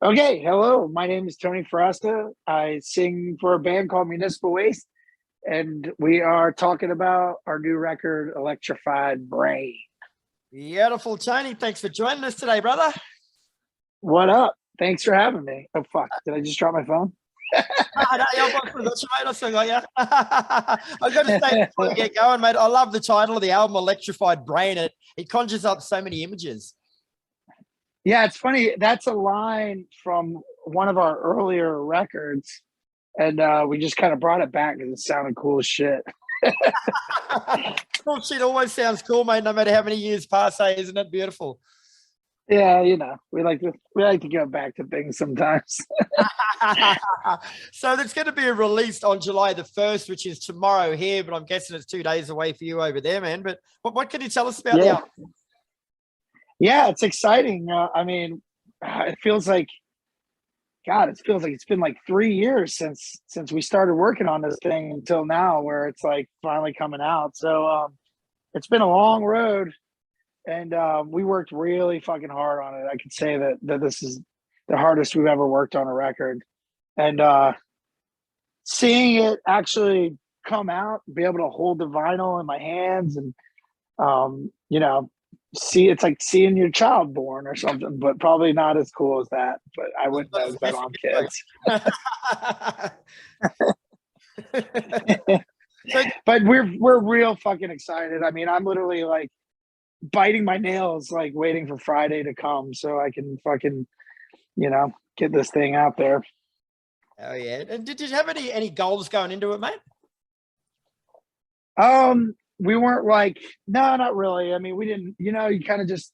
Okay, hello. My name is Tony Foresta. I sing for a band called Municipal Waste, and we are talking about our new record, Electrified Brain. Beautiful, Tony. Thanks for joining us today, brother. What up? Thanks for having me. Oh, fuck. Did I just drop my phone? No, you're welcome. That's right. I still got you. I've got to say before we get going, mate, I love the title of the album, Electrified Brain. It conjures up so many images. Yeah, it's funny. That's a line from one of our earlier records, and we just kind of brought it back because it sounded cool as shit. Cool shit always sounds cool, mate, no matter how many years pass, hey, isn't it beautiful? Yeah, we like to go back to things sometimes. So there's going to be a release on July the 1st, which is tomorrow here, but I'm guessing it's 2 days away for you over there, man. But what can you tell us about the album? Yeah, it's exciting. I mean, it feels like, God, it feels like it's been like 3 years since we started working on this thing until now, where it's like finally coming out. So it's been a long road, and we worked really fucking hard on it. I could say that this is the hardest we've ever worked on a record, and seeing it actually come out, be able to hold the vinyl in my hands, and see, it's like seeing your child born or something, but probably not as cool as that. But I wouldn't know because I don't have kids. But we're real fucking excited. I mean, I'm literally like biting my nails, like waiting for Friday to come so I can fucking, get this thing out there. Oh yeah. And did you have any goals going into it, mate? We weren't like, no, not really. I mean, we didn't, we kind of just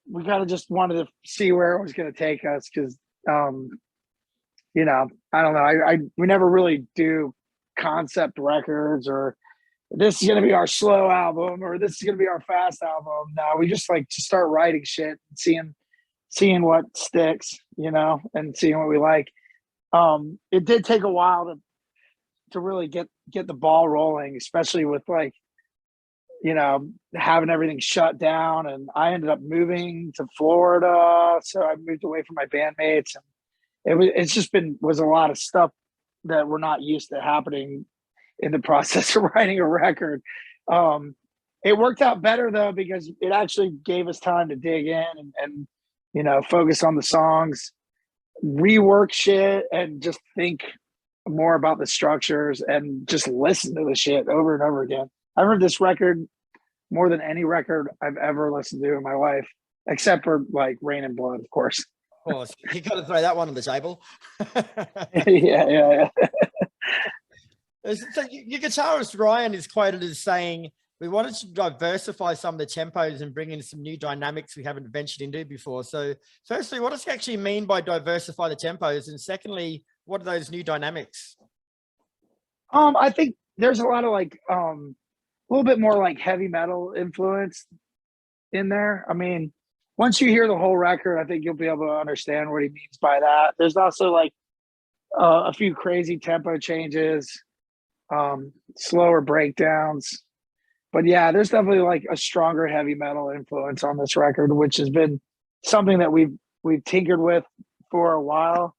wanted to see where it was going to take us. Cause, I don't know. We never really do concept records, or this is going to be our slow album, or this is going to be our fast album. No, we just like to start writing shit and seeing what sticks, and seeing what we like. It did take a while to really get the ball rolling, especially with like, having everything shut down. And I ended up moving to Florida. So I moved away from my bandmates, and it's just was a lot of stuff that we're not used to happening in the process of writing a record. It worked out better though, because it actually gave us time to dig in and focus on the songs, rework shit, and just think more about the structures and just listen to the shit over and over again. I've heard this record more than any record I've ever listened to in my life, except for like Rain and Blood, of course. Of course, you got to throw that one on the table. Yeah. So your guitarist Ryan is quoted as saying, "We wanted to diversify some of the tempos and bring in some new dynamics we haven't ventured into before." So firstly, what does he actually mean by diversify the tempos? And secondly, what are those new dynamics? I think there's a lot of like a little bit more like heavy metal influence in there. I mean, once you hear the whole record, I think you'll be able to understand what he means by that. There's also like a few crazy tempo changes, slower breakdowns. But yeah, there's definitely like a stronger heavy metal influence on this record, which has been something that we've tinkered with for a while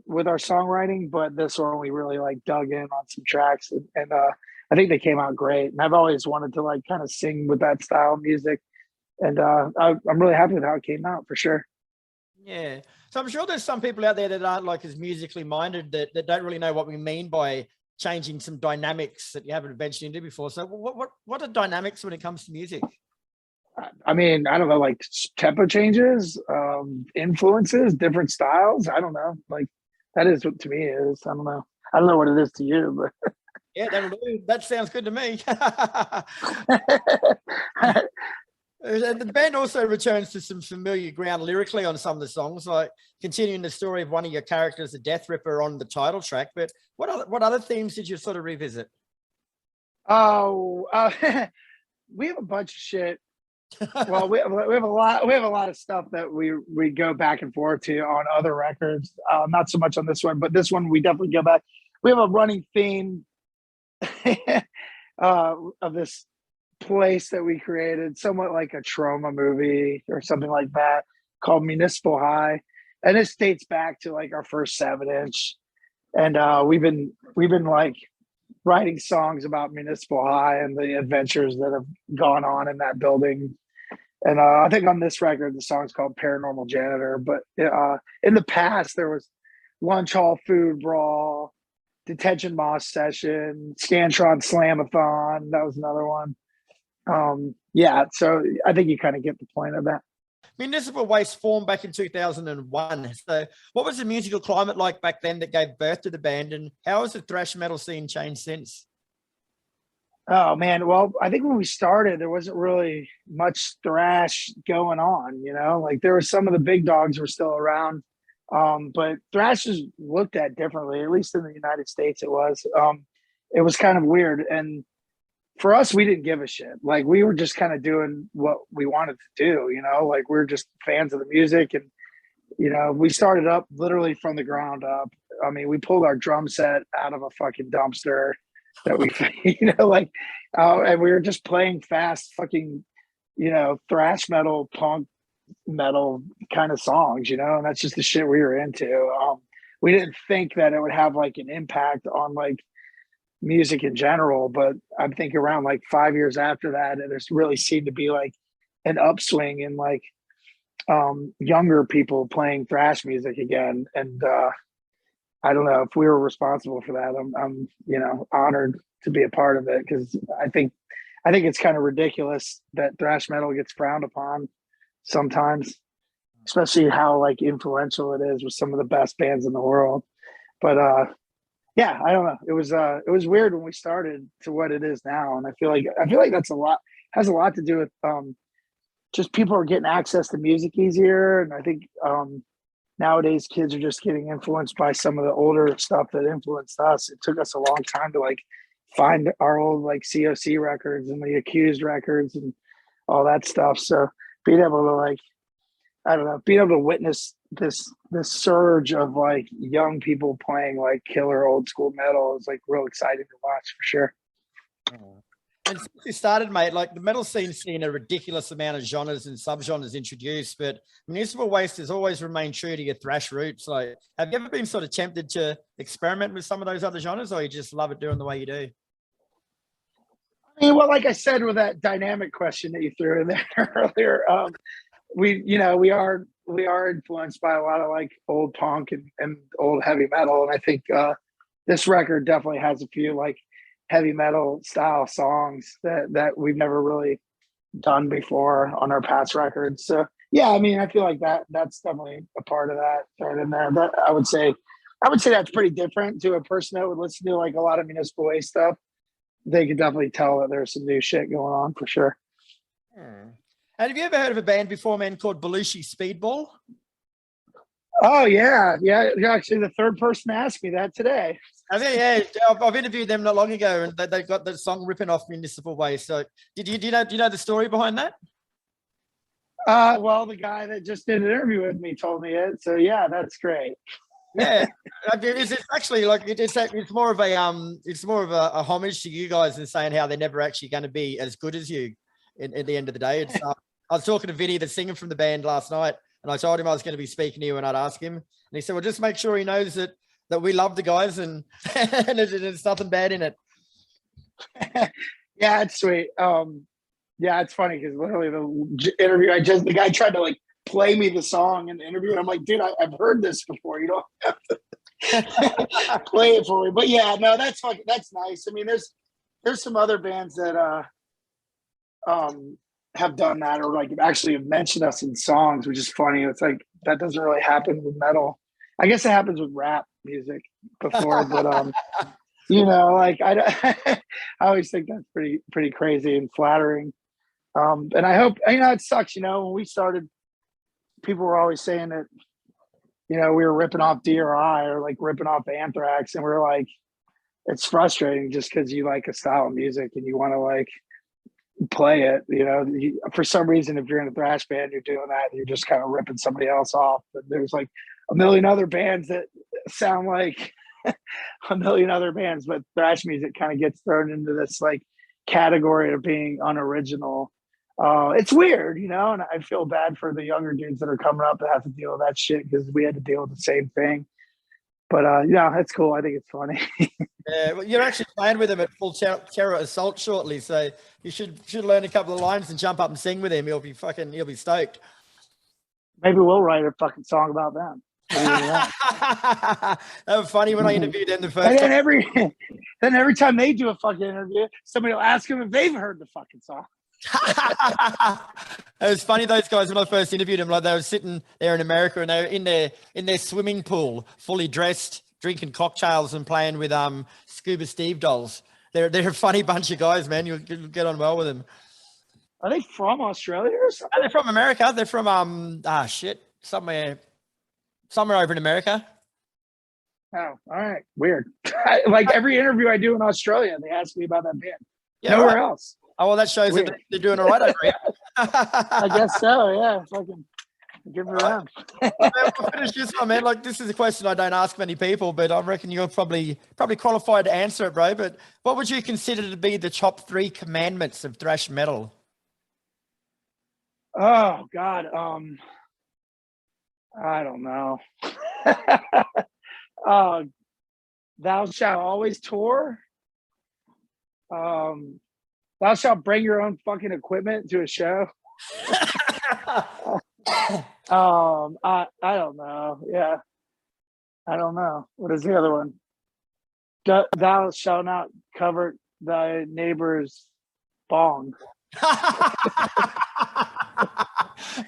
with our songwriting. But this one we really like dug in on some tracks, and I think they came out great. And I've always wanted to like kind of sing with that style of music, and I'm really happy with how it came out for sure. Yeah. So I'm sure there's some people out there that aren't like as musically minded that don't really know what we mean by changing some dynamics that you haven't ventured into before. So what are dynamics when it comes to music? I mean, I don't know, like tempo changes, influences, different styles. I don't know. Like that is what to me is. I don't know. I don't know what it is to you, but yeah, that sounds good to me. And the band also returns to some familiar ground lyrically on some of the songs, like continuing the story of one of your characters, the Death Ripper, on the title track. But what other themes did you sort of revisit? Oh, we have a bunch of shit. Well, we have a lot of stuff that we go back and forth to on other records. Not so much on this one, but this one we definitely go back. We have a running theme of this place that we created, somewhat like a trauma movie or something like that, called Municipal High. and this dates back to like our first 7-inch, and we've been like writing songs about Municipal High and the adventures that have gone on in that building. And I think on this record, the song's called Paranormal Janitor. But in the past, there was Lunch Hall Food Brawl, Detention Moss Session, Scantron Slamathon. That was another one. Yeah, so I think you kind of get the point of that. Municipal Waste formed back in 2001. So what was the musical climate like back then that gave birth to the band, and how has the thrash metal scene changed since? Oh man, well, I think when we started, there wasn't really much thrash going on. Like there were some of the big dogs were still around, but thrash is looked at differently. At least in the United States, it was. It was kind of weird, and for us, we didn't give a shit. Like we were just kind of doing what we wanted to do. Like we are just fans of the music, and we started up literally from the ground up. I mean, we pulled our drum set out of a fucking dumpster that we, like, and we were just playing fast fucking, thrash metal, punk metal kind of songs, and that's just the shit we were into. We didn't think that it would have like an impact on like music in general, but I think around like 5 years after that, and there's really seemed to be like an upswing in like younger people playing thrash music again. And I don't know if we were responsible for that. I'm honored to be a part of it, because I think it's kind of ridiculous that thrash metal gets frowned upon sometimes, especially how like influential it is with some of the best bands in the world. But yeah, I don't know. It was weird when we started to what it is now, and I feel like that's has a lot to do with just people are getting access to music easier, and I think nowadays kids are just getting influenced by some of the older stuff that influenced us. It took us a long time to like find our old like COC records and the Accused records and all that stuff. So being able to like, I don't know, being able to witness this surge of like young people playing like killer old school metal is like real exciting to watch for sure. And since you started, mate, like the metal scene's seen a ridiculous amount of genres and subgenres introduced, but Municipal Waste has always remained true to your thrash roots. Like, have you ever been sort of tempted to experiment with some of those other genres, or you just love it doing the way you do? I mean, well, like I said, with that dynamic question that you threw in there earlier, we are influenced by a lot of like old punk and old heavy metal, and I think this record definitely has a few like heavy metal style songs that we've never really done before on our past records. So yeah, I mean, I feel like that's definitely a part of that right in there. But I would say that's pretty different to a person that would listen to like a lot of Municipal Waste stuff. They could definitely tell that there's some new shit going on for sure. And have you ever heard of a band before, man, called Belushi Speedball? Oh yeah. You're actually the third person to ask me that today. I mean, yeah, I've interviewed them not long ago, and they got the song ripping off Municipal Waste. So, do you know the story behind that? Well, the guy that just did an interview with me told me it. So yeah, that's great. Yeah, it's actually like it's more of a homage to you guys and saying how they're never actually going to be as good as you. At the end of the day, it's. I was talking to Vinny, the singer from the band, last night, and I told him I was going to be speaking to you, and I'd ask him, and he said, "Well, just make sure he knows that we love the guys and there's nothing bad in it." Yeah, it's sweet. Yeah, it's funny because literally the interview, the guy tried to like play me the song in the interview, and I'm like, dude, I've heard this before. You don't have to play it for me. But yeah, no, that's nice. I mean, there's some other bands that have done that, or like actually have mentioned us in songs, which is funny. It's like that doesn't really happen with metal. I guess it happens with rap music before, but like I always think that's pretty crazy and flattering. And I hope, it sucks, when we started, people were always saying that, we were ripping off DRI or like ripping off Anthrax, and we're like, it's frustrating just because you like a style of music and you want to like play it, for some reason, if you're in a thrash band, you're doing that, and you're just kind of ripping somebody else off. But there's like a million other bands that sound like a million other bands, but thrash music kind of gets thrown into this like category of being unoriginal. It's weird, you know, and I feel bad for the younger dudes that are coming up that have to deal with that shit because we had to deal with the same thing. But yeah, it's cool. I think it's funny. Yeah, well, you're actually playing with him at full terror assault shortly, so you should learn a couple of lines and jump up and sing with him. He'll be stoked. Maybe we'll write a fucking song about them. That was funny when I interviewed them the first And time. then every time they do a fucking interview, somebody will ask them if they've heard the fucking song. It was funny, those guys, when I first interviewed them, like they were sitting there in America and they were in their swimming pool, fully dressed, drinking cocktails and playing with Scuba Steve dolls. They're a funny bunch of guys, man. You'll get on well with them. Are they from Australia or something? No, they're from America. They're from somewhere over in America. Oh, all right. Weird. Like every interview I do in Australia, they ask me about that band. Yeah, Nowhere right. else. Oh, well, that shows Weird. that they're doing all right over here. I guess so. Yeah. Fucking give it around. We'll finish this one, man. Like, this is a question I don't ask many people, but I reckon you're probably qualified to answer it, bro. But what would you consider to be the top 3 commandments of thrash metal? Oh God. I don't know. Thou shalt always tour. Thou shalt bring your own fucking equipment to a show. I don't know. Yeah. I don't know. What is the other one? Thou shalt not cover thy neighbor's bong.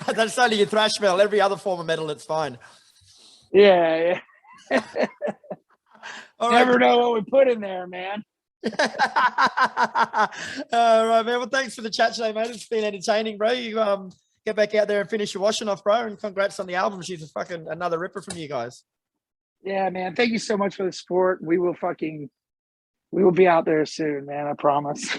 That's only your thrash metal. Every other form of metal, it's fine. Yeah. All Never right. know what we put in there, man. All right, man. Well, thanks for the chat today, mate. It's been entertaining, bro. You get back out there and finish your washing off, bro. And congrats on the album. She's a fucking another ripper from you guys. Yeah, man. Thank you so much for the support. We will be out there soon, man. I promise.